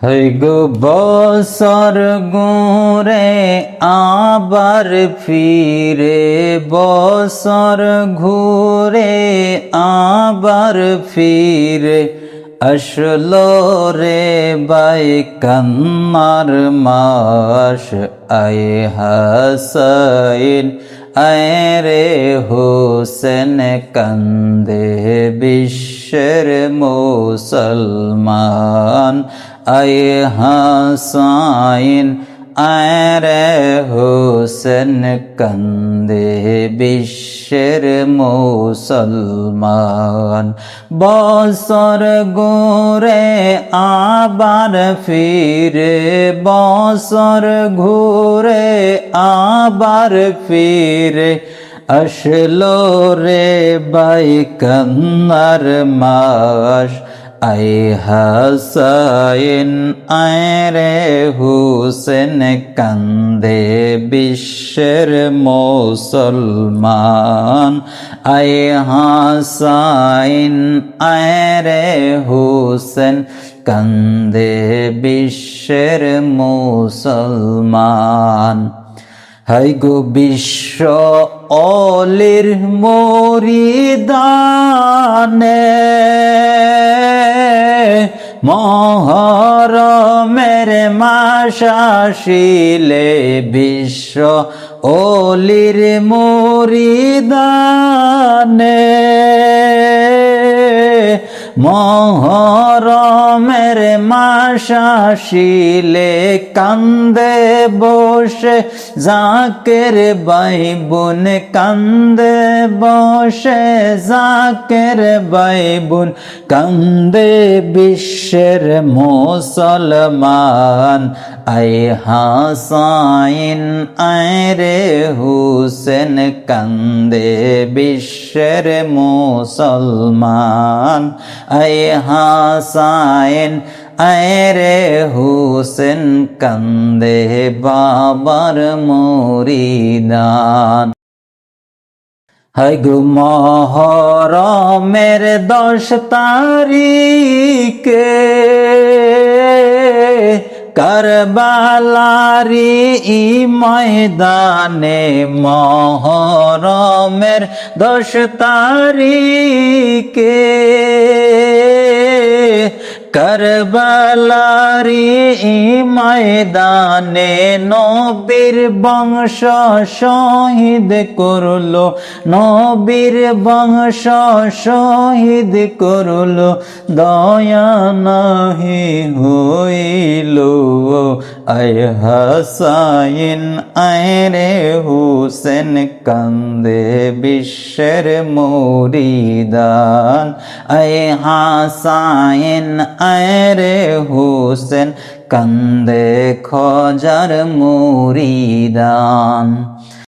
হই গো বছর ঘুরে আবার ফিরে, বছর ঘুরে আবার ফিরে, আসলো রে বাই কান্নার মাস। আয় হাসাইন আয় রে হোসেন, কান্দে বিশ্বের মুসলমান। আয় হাসাইন আয় রে হোসেন, কান্দে বিশ্বের মুসলমান। বছর ঘুরে আবার ফিরে, বছর ঘুরে আবার ফিরে, আসলো রে বাই কান্নার মাস। আয় হাসাইন আয় রে হোসেন, কান্দে বিশ্বের মুসলমান। আয় হাসাইন আয় রে হোসেন, কান্দে বিশ্বের মুসলমান। হাই গো বিশ্ব অলির মরিদানে, মহরমের মাস আসিলে বিশ্ব অলির মরিদানে, মহরমের মাস আসিলে কান্দে বসে জাকের ভাই বোন, কান্দে বসে জাকের ভাই বোন, কান্দে বিশ্বের মুসলমান। আয় হাসাইন আয় রে হোসেন, কান্দে বিশ্বের মুসলমান। আয় হাসাইন আয় রে হোসেন, কান্দে বাবার মুরিদান। হাই গো মহরমের 10 তারিখে, কারবালারি ময়দানে, মহরমের 10 তারিখে, কারবালারি ময়দানে, নবীর বংশ শহীদ করলো, নবীর বংশ শহীদ করলো, দয়া নাহি হইল। আয় হাসাইন আয় রে হোসেন, কান্দে বিশ্বের মুরিদান। আয় হাসাইন আয় রে হোসেন, কান্দে খোজার মুরিদান।